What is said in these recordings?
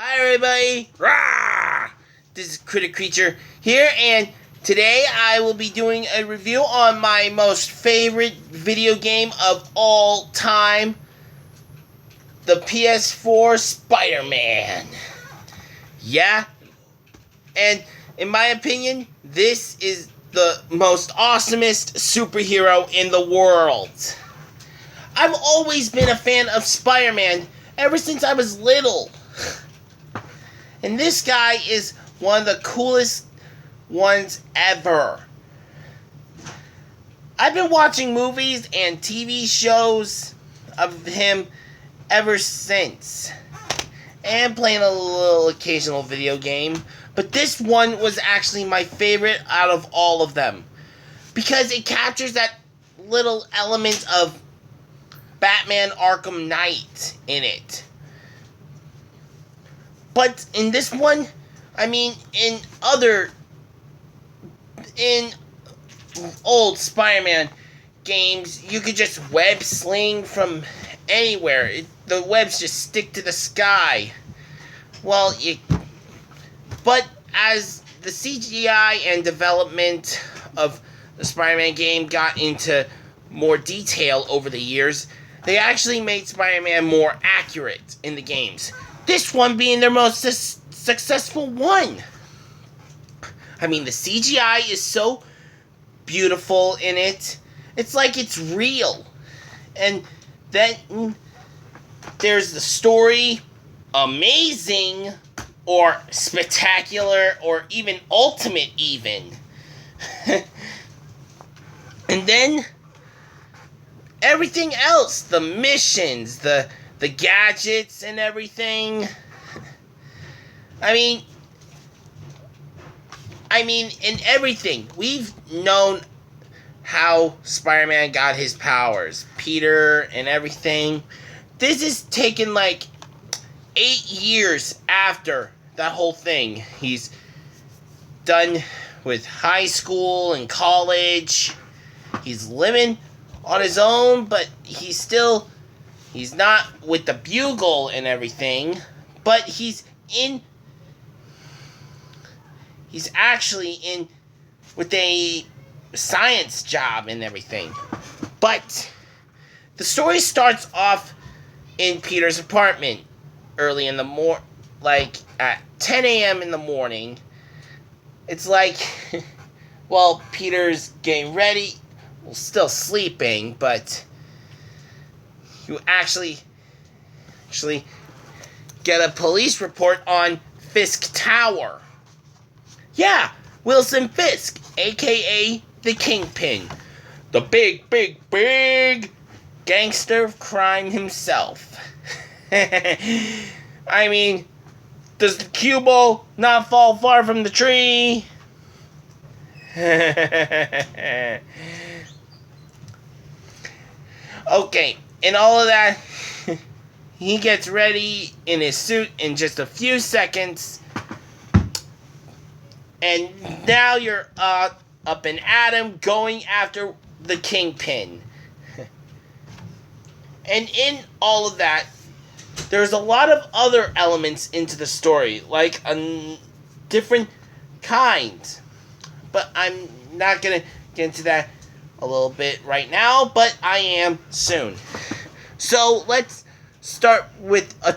Hi everybody! Rah! This is Critic Creature here, and today I will be doing a review on my most favorite video game of all time, the PS4 Spider-Man. Yeah, and in my opinion, this is the most awesomest superhero in the world. I've always been a fan of Spider-Man ever since I was little. And this guy is one of the coolest ones ever. I've been watching movies and TV shows of him ever since. And playing a little occasional video game. But this one was actually my favorite out of all of them. Because it captures that little element of Batman Arkham Knight in it. But in this one, in old Spider-Man games, you could just web sling from anywhere. The webs just stick to the sky. But as the CGI and development of the Spider-Man game got into more detail over the years, they actually made Spider-Man more accurate in the games. This one being their most successful one. The CGI is so beautiful in it. It's like it's real. And then there's the story, amazing, or spectacular, or even ultimate even. And then everything else, the missions, the gadgets and everything. In everything. We've known how Spider-Man got his powers. Peter and everything. This is taken 8 years after that whole thing. He's done with high school and college. He's living on his own, but he's not with the bugle and everything, but he's actually in with a science job and everything. But the story starts off in Peter's apartment early in the at 10 a.m. in the morning. It's Peter's getting ready, still sleeping, but you actually get a police report on Fisk Tower. Yeah, Wilson Fisk, a.k.a. the Kingpin. The big gangster of crime himself. Does the cue ball not fall far from the tree? Okay, and all of that, he gets ready in his suit in just a few seconds. And now you're up and at him going after the Kingpin. And in all of that, there's a lot of other elements into the story, like a different kind. But I'm not going to get into that a little bit right now, but I am soon. So let's start with the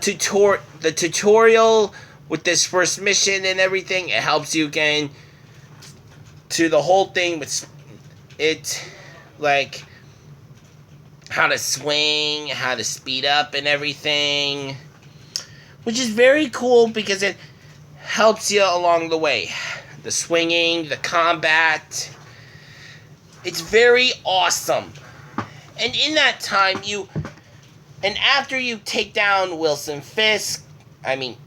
tutorial with this first mission and everything. It helps you get to the whole thing with it, how to swing, how to speed up and everything, which is very cool because it helps you along the way. The swinging, the combat, it's very awesome. And in that time, after you take down Wilson Fisk,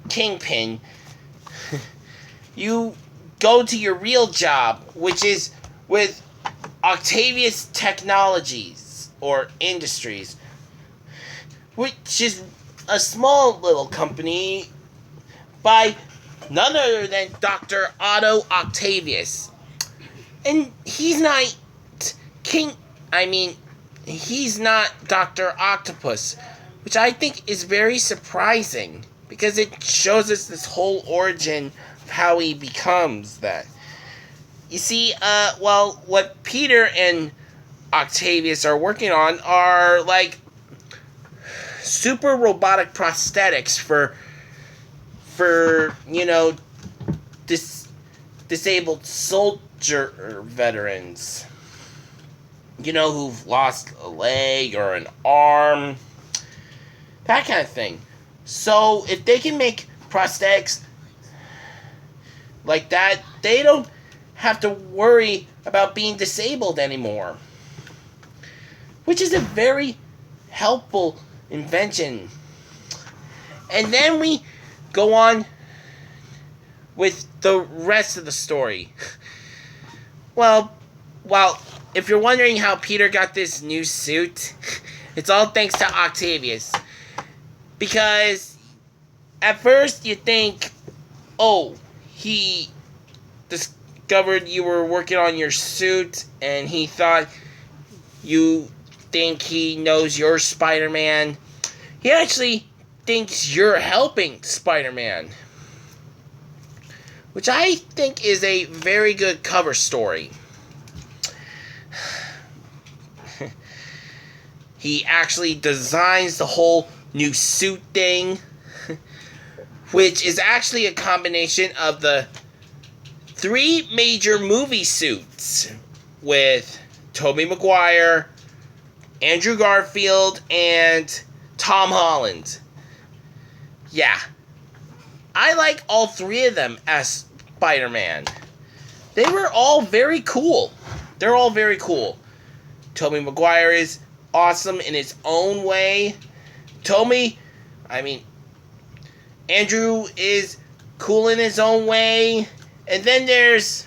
Kingpin, you go to your real job, which is with Octavius Technologies, or Industries, which is a small little company by none other than Dr. Otto Octavius. And he's not he's not Dr. Octopus, which I think is very surprising, because it shows us this whole origin of how he becomes that. You see, well, what Peter and Octavius are working on are like super robotic prosthetics for disabled soldier veterans, who've lost a leg or an arm, that kind of thing. So if they can make prosthetics like that, they don't have to worry about being disabled anymore, which is a very helpful invention. And then we go on with the rest of the story. Well, if you're wondering how Peter got this new suit, it's all thanks to Octavius. Because at first you think, oh, he discovered you were working on your suit and he thought you think he knows you're Spider-Man. He actually thinks you're helping Spider-Man, which I think is a very good cover story. He actually designs the whole new suit thing, which is actually a combination of the 3 major movie suits with Tobey Maguire, Andrew Garfield, and Tom Holland. Yeah. I like all 3 of them as Spider-Man. They were all very cool. They're all very cool. Tobey Maguire is awesome in his own way. Andrew is cool in his own way. And then there's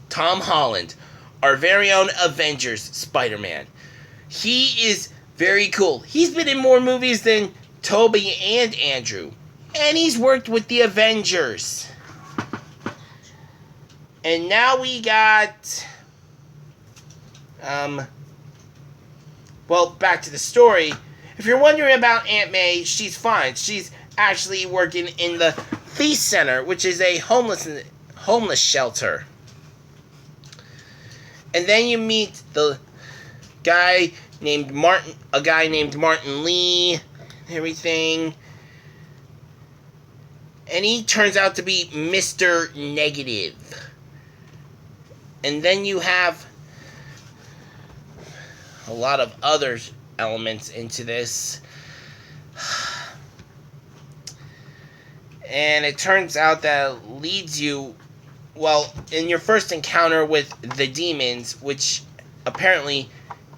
Tom Holland, our very own Avengers Spider-Man. He is very cool. He's been in more movies than Tobey and Andrew. And he's worked with the Avengers. And now we got... back to the story. If you're wondering about Aunt May, she's fine. She's actually working in the Feast Center, which is a homeless shelter. And then you meet a guy named Martin Lee, and everything. And he turns out to be Mr. Negative. And then you have a lot of other elements into this. And it turns out that it leads you, in your first encounter with the demons, which apparently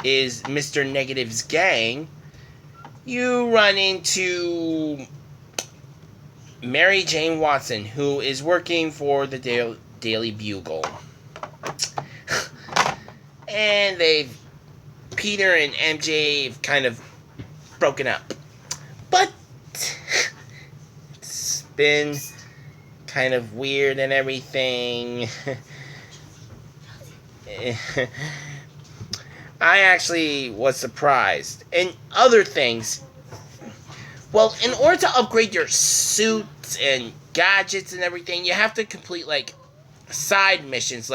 is Mr. Negative's gang, you run into Mary Jane Watson, who is working for the Daily Bugle. And Peter and MJ have kind of broken up. But it's been kind of weird and everything. I actually was surprised. And other things. Well, in order to upgrade your suits and gadgets and everything, you have to complete, side missions,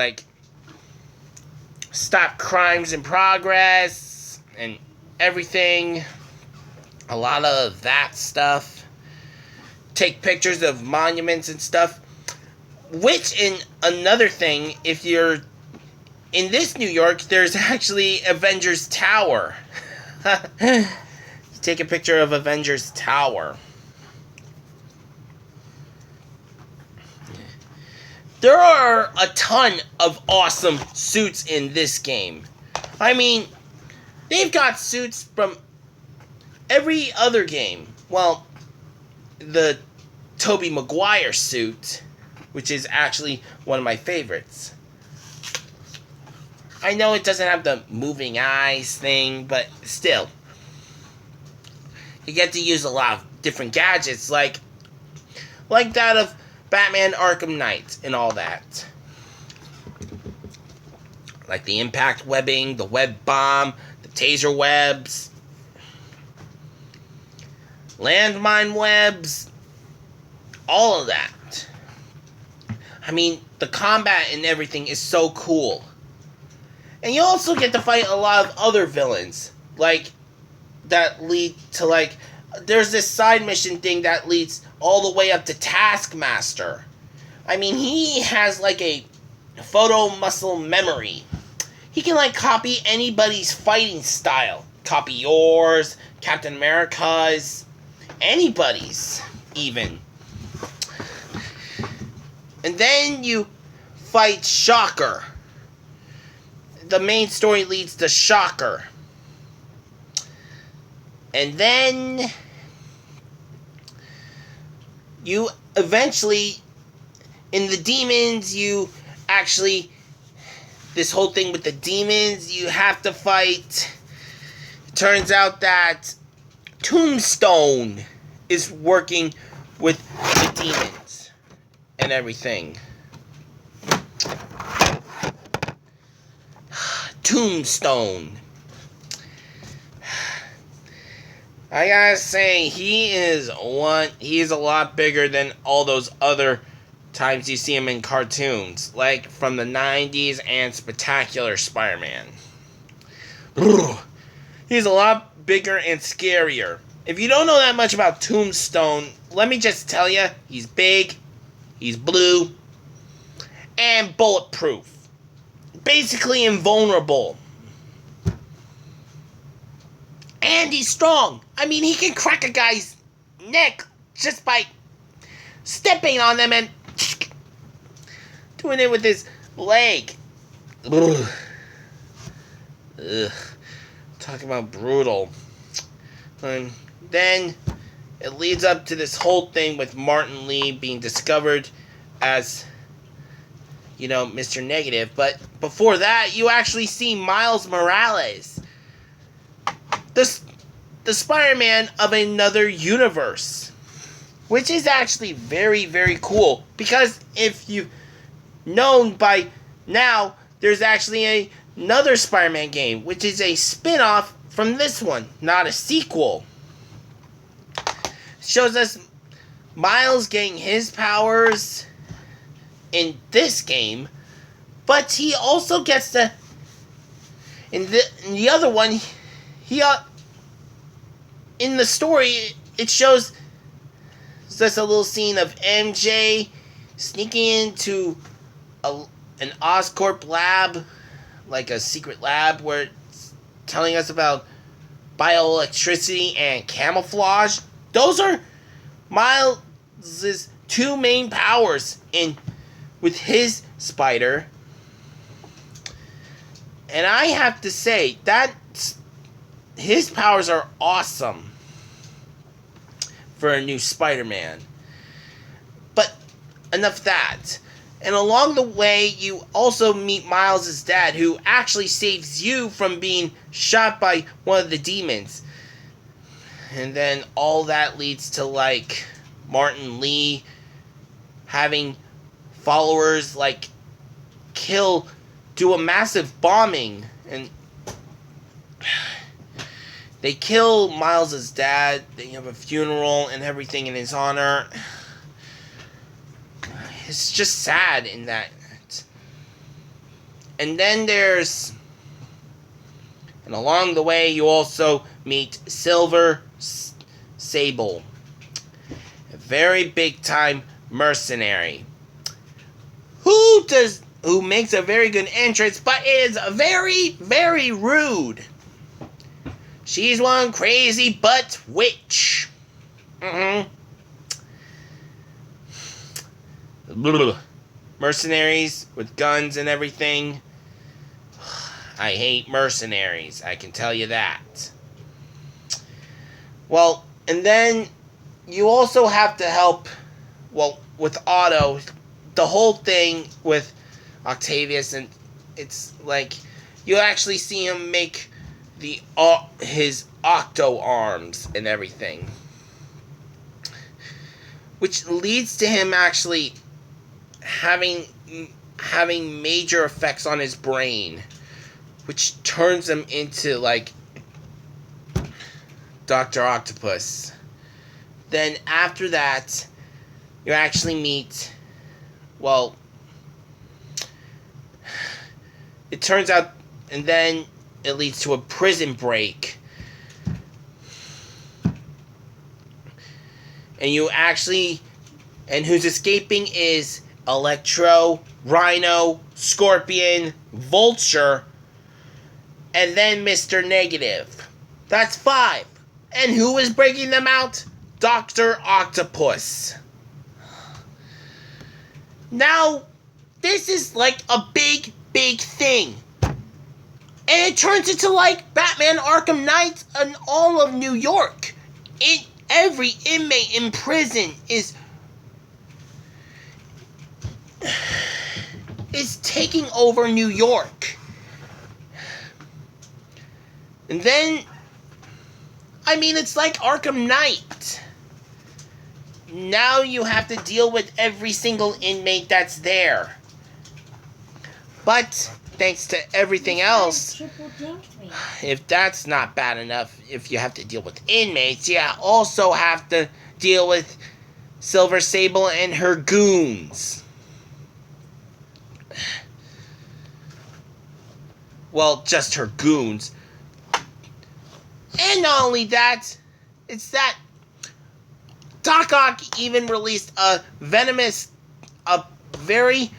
stop crimes in progress and everything. A lot of that stuff. Take pictures of monuments and stuff. Which, in another thing, if you're in this New York, there's actually Avengers Tower. Take a picture of Avengers Tower. There are a ton of awesome suits in this game. They've got suits from every other game. Well, the Tobey Maguire suit, which is actually one of my favorites. I know it doesn't have the moving eyes thing, but still. You get to use a lot of different gadgets, like that of Batman Arkham Knight and all that. Like the impact webbing, the web bomb, the taser webs. landmine webs, all of that. I mean, the combat and everything is so cool. And you also get to fight a lot of other villains, like, that lead to, like, there's this side mission thing that leads all the way up to Taskmaster. I mean, he has, like, a photo muscle memory. He can, like, copy anybody's fighting style. Copy yours, Captain America's, anybody's, even. And then you fight Shocker. The main story leads to Shocker. And then you eventually, in the demons, you actually, this whole thing with the demons, you have to fight. It turns out that Tombstone is working with the demons and everything. Tombstone. I gotta say, he is a lot bigger than all those other times you see him in cartoons, like from the 90s and Spectacular Spider-Man. He's a lot bigger and scarier. If you don't know that much about Tombstone, let me just tell you, he's big, he's blue, and bulletproof. Basically invulnerable. And he's strong. I mean, he can crack a guy's neck just by stepping on them and doing it with his leg. Ugh. Talking about brutal. And then it leads up to this whole thing with Martin Lee being discovered as, you know, Mr. Negative. But before that, you actually see Miles Morales, the Spider-Man of another universe, which is actually very, very cool, because if you've known by now, there's actually another Spider-Man game, which is a spin-off from this one, not a sequel. It shows us Miles getting his powers in this game, but he also gets in the other one, in the story, it shows just a little scene of MJ sneaking into an Oscorp lab, like a secret lab, where it's telling us about bioelectricity and camouflage. Those are Miles' two main powers with his spider. And I have to say that his powers are awesome for a new Spider-Man. But enough of that. And along the way, you also meet Miles' dad, who actually saves you from being shot by one of the demons. And then all that leads to, like, Martin Lee having followers, like, do a massive bombing. And they kill Miles' dad. They have a funeral and everything in his honor. It's just sad in that. And then and along the way, you also meet Silver Sable, a very big time mercenary, who makes a very good entrance, but is very, very rude. She's one crazy butt witch. Mercenaries with guns and everything. I hate mercenaries, I can tell you that. Well, and then you also have to help, with Otto, the whole thing with Octavius, and it's like, you actually see him make his octo arms and everything, which leads to him actually having major effects on his brain, which turns him into, like, Dr. Octopus. then after that, you actually meet, well, it turns out, and then it leads to a prison break. And you actually, and who's escaping is Electro, Rhino, Scorpion, Vulture, and then Mr. Negative. That's 5. And who is breaking them out? Dr. Octopus. Now, this is like a big thing. And it turns into like Batman Arkham Knight and all of New York. Every inmate in prison is taking over New York. And then, I mean, it's like Arkham Knight. Now you have to deal with every single inmate that's there. But, thanks to everything else, if that's not bad enough, if you have to deal with inmates, you also have to deal with Silver Sable and her goons. Well, just her goons. And not only that, it's that Doc Ock even released a very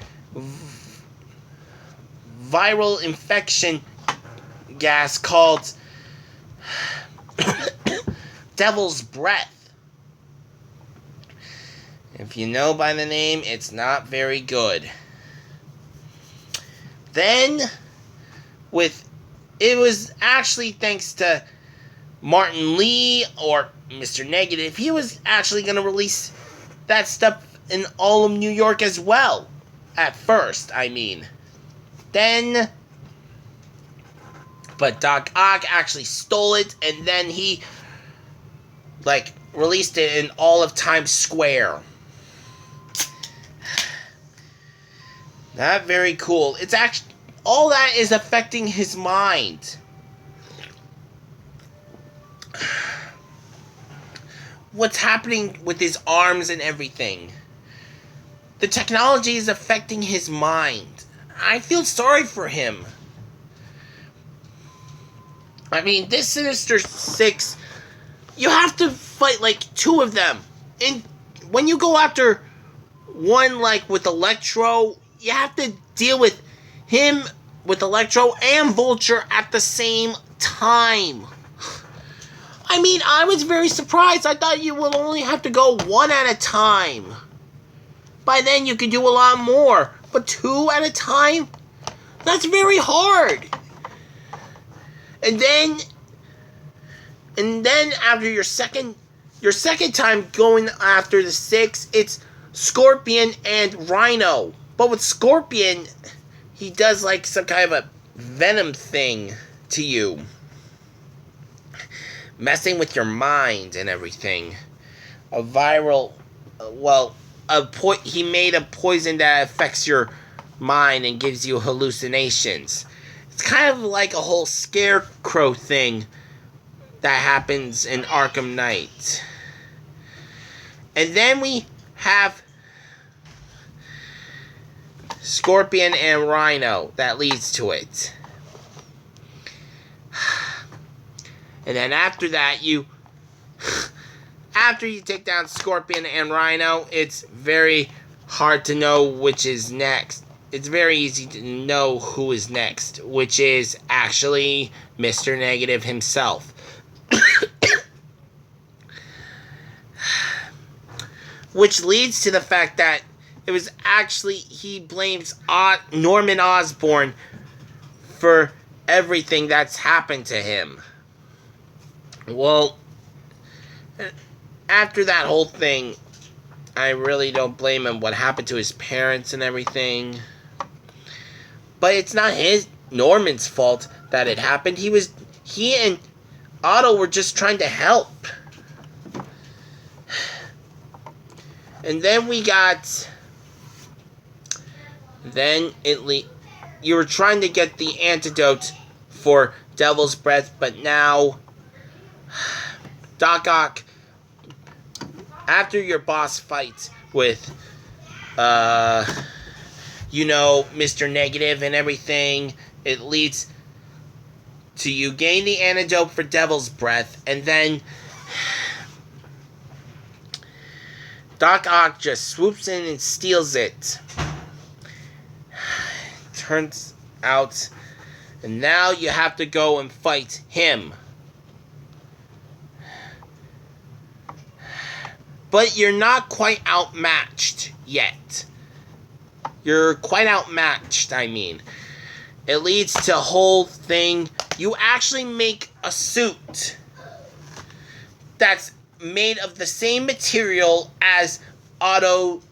viral infection gas called Devil's Breath. If you know by the name, it's not very good. Then, it was actually thanks to Martin Lee or Mr. Negative, he was actually going to release that stuff in all of New York as well. At first, I mean. Then, but Doc Ock actually stole it, and then he, released it in all of Times Square. Not very cool. It's actually, all that is affecting his mind. What's happening with his arms and everything. The technology is affecting his mind. I feel sorry for him. I mean, this Sinister Six, you have to fight, 2 of them. And when you go after one, with Electro, you have to deal with him, with Electro, and Vulture at the same time. I mean, I was very surprised. I thought you would only have to go 1 at a time. By then, you could do a lot more. But 2 at a time? That's very hard. And then after your second time going after the 6, it's Scorpion and Rhino. But with Scorpion, he does some kind of a venom thing to you. Messing with your mind and everything. A viral, he made a poison that affects your mind and gives you hallucinations. It's kind of like a whole scarecrow thing that happens in Arkham Knight. And then we have Scorpion and Rhino that leads to it. And then after that, after you take down Scorpion and Rhino, it's very hard to know which is next. It's very easy to know who is next, which is actually Mr. Negative himself. Which leads to the fact that it was actually, he blames Norman Osborn for everything that's happened to him. Well, after that whole thing, I really don't blame him. What happened to his parents and everything. But it's not Norman's fault that it happened. He and Otto were just trying to help. And then we got, you were trying to get the antidote for Devil's Breath, but now Doc Ock after your boss fights with, Mr. Negative and everything, it leads to you gain the antidote for Devil's Breath, and then Doc Ock just swoops in and steals it. Turns out, and now you have to go and fight him. But you're not quite outmatched yet. You're quite outmatched, I mean. It leads to a whole thing. You actually make a suit that's made of the same material as Doc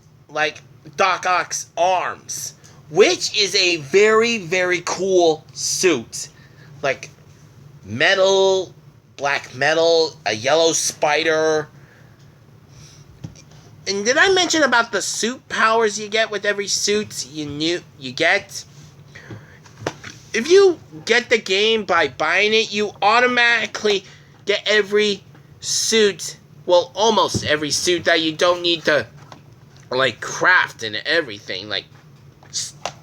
Ock's arms, which is a very, very cool suit. Like metal, black metal, a yellow spider. And did I mention about the suit powers you get with every suit you get? If you get the game by buying it, you automatically get every suit, well, almost every suit that you don't need to, craft and everything,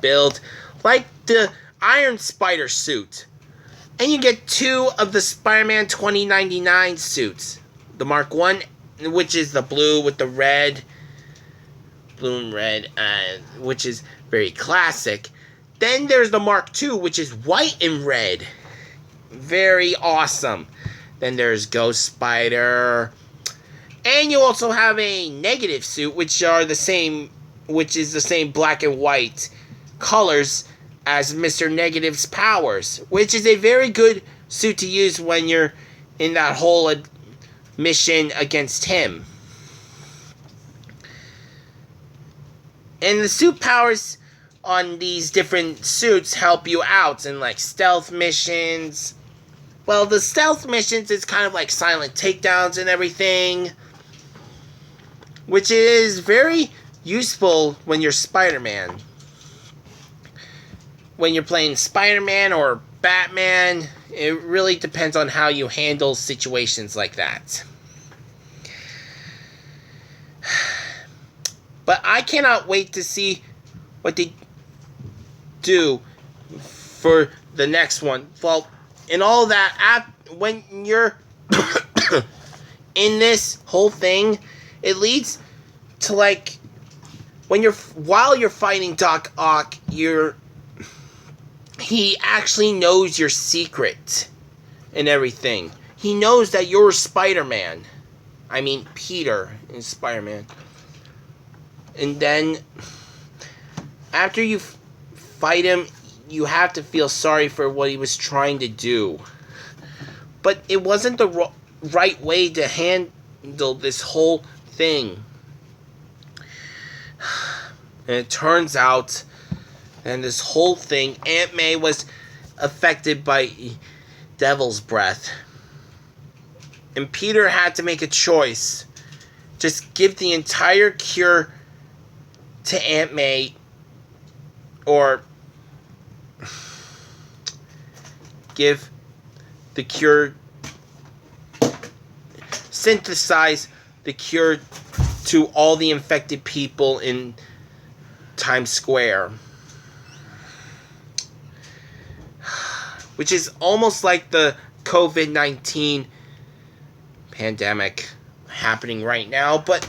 build, like the Iron Spider suit. And you get 2 of the Spider-Man 2099 suits. The Mark 1, which is the blue with the blue and red, which is very classic. Then there's the Mark II, which is white and red. Very awesome. Then there's Ghost Spider. And you also have a negative suit, which is the same black and white colors as Mr. Negative's powers, which is a very good suit to use when you're in that whole mission against him. And the suit powers on these different suits help you out in stealth missions. Well, the stealth missions is kind of like silent takedowns and everything, which is very useful when you're Spider-Man. When you're playing Spider-Man or Batman, it really depends on how you handle situations like that. But I cannot wait to see what they do for the next one. Well, in all that, when you're in this whole thing, it leads to while you're fighting Doc Ock, he actually knows your secret and everything. He knows that you're Spider-Man. I mean, Peter is Spider-Man. And then, after you fight him, you have to feel sorry for what he was trying to do. But it wasn't the right way to handle this whole thing. And it turns out, and this whole thing, Aunt May was affected by Devil's Breath. And Peter had to make a choice. Just give the entire cure to Aunt May, or give the cure, synthesize the cure to all the infected people in Times Square. Which is almost like the COVID-19 pandemic happening right now, but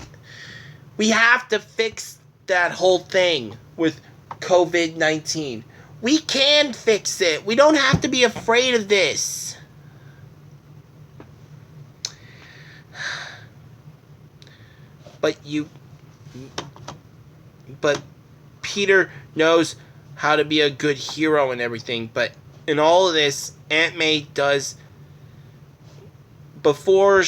we have to fix that whole thing with COVID-19. We can fix it. We don't have to be afraid of this. But Peter knows how to be a good hero and everything, but in all of this, Aunt May does, before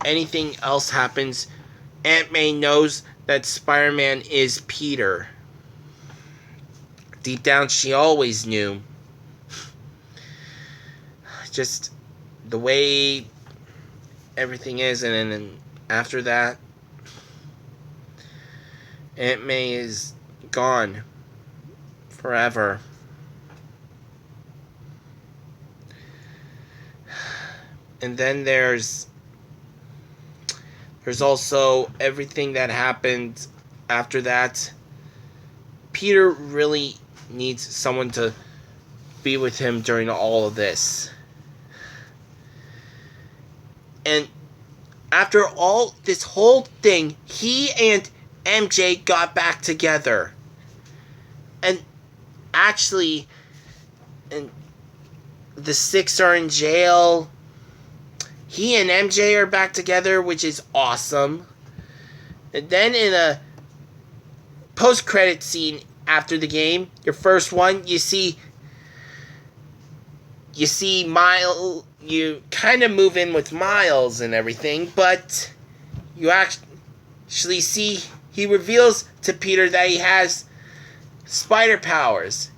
anything else happens, Aunt May knows that Spider-Man is Peter. Deep down, she always knew. Just the way everything is, and then after that, Aunt May is gone forever. And then there's There's also everything that happened after that. Peter really needs someone to be with him during all of this. And after all this whole thing, he and MJ got back together. And actually, and the six are in jail. He and MJ are back together, which is awesome. And then in a post-credit scene after the game, your first one, you see Miles. You kind of move in with Miles and everything, but you actually see he reveals to Peter that he has spider powers.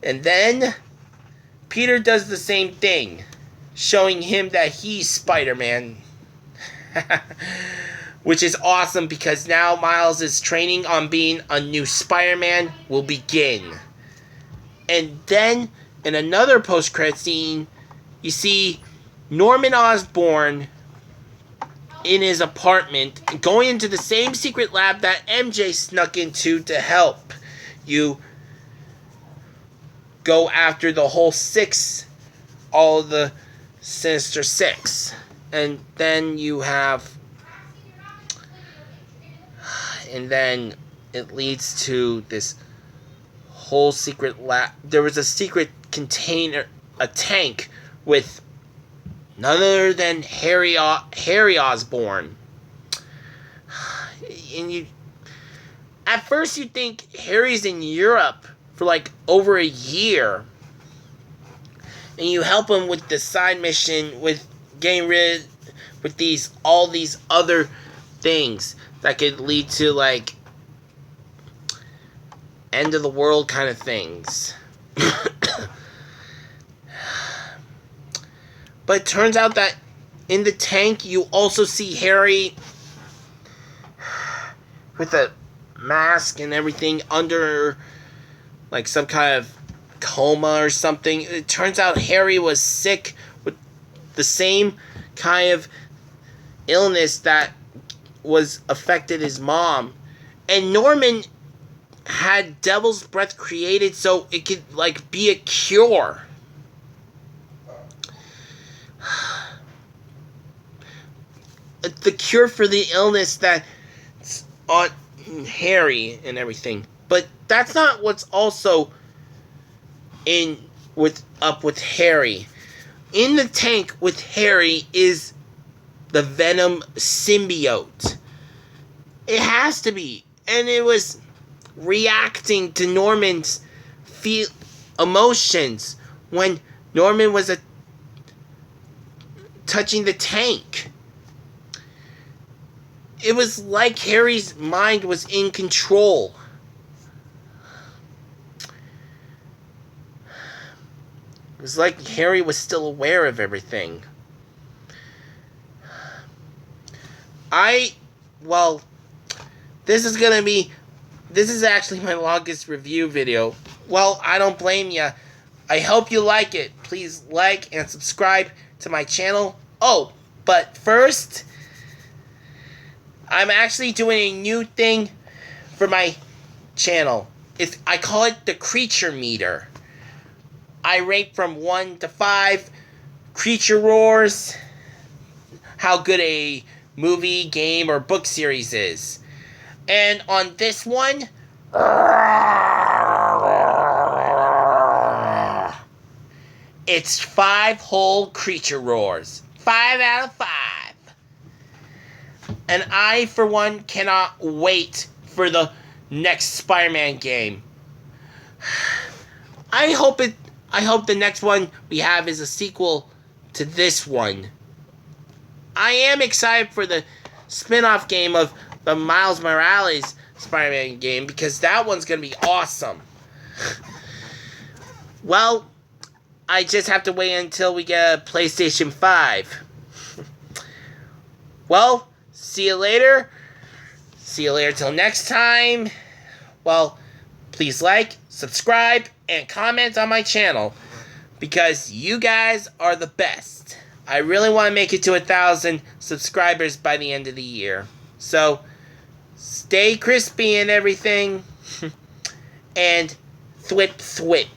And then Peter does the same thing, showing him that he's Spider-Man. Which is awesome because now Miles' training on being a new Spider-Man will begin. And then in another post-credit scene, you see Norman Osborn in his apartment going into the same secret lab that MJ snuck into to help you go after the whole six, all the Sinister Six. And then you have, and then it leads to this whole secret lab. There was a secret container, a tank with none other than Harry Osborn. And at first you think Harry's in Europe for like over a year. And you help him with the side mission with getting rid with all these other things that could lead to like end of the world kind of things. But it turns out that in the tank you also see Harry with a mask and everything under like some kind of coma or something. It turns out Harry was sick with the same kind of illness that was affected his mom. And Norman had Devil's Breath created so it could like be a cure. The cure for the illness that's on Harry and everything. But that's not what's also with Harry. In the tank with Harry is the Venom symbiote. It has to be. And it was reacting to Norman's emotions when Norman was touching the tank. It was like Harry's mind was in control. It was like Harry was still aware of everything. This is actually my longest review video. Well, I don't blame ya. I hope you like it. Please like and subscribe to my channel. Oh, but first, I'm actually doing a new thing for my channel. I call it the creature meter. I rate from 1 to 5 creature roars, how good a movie, game, or book series is. And on this one, it's 5 whole creature roars. 5 out of 5. And I, for one, cannot wait for the next Spider-Man game. I hope the next one we have is a sequel to this one. I am excited for the spin-off game of the Miles Morales Spider-Man game because that one's going to be awesome. Well, I just have to wait until we get a PlayStation 5. Well, see you later. See you later till next time. Well, please like, subscribe, and comment on my channel because you guys are the best. I really want to make it to 1,000 subscribers by the end of the year. So, stay crispy and everything. And thwip thwip.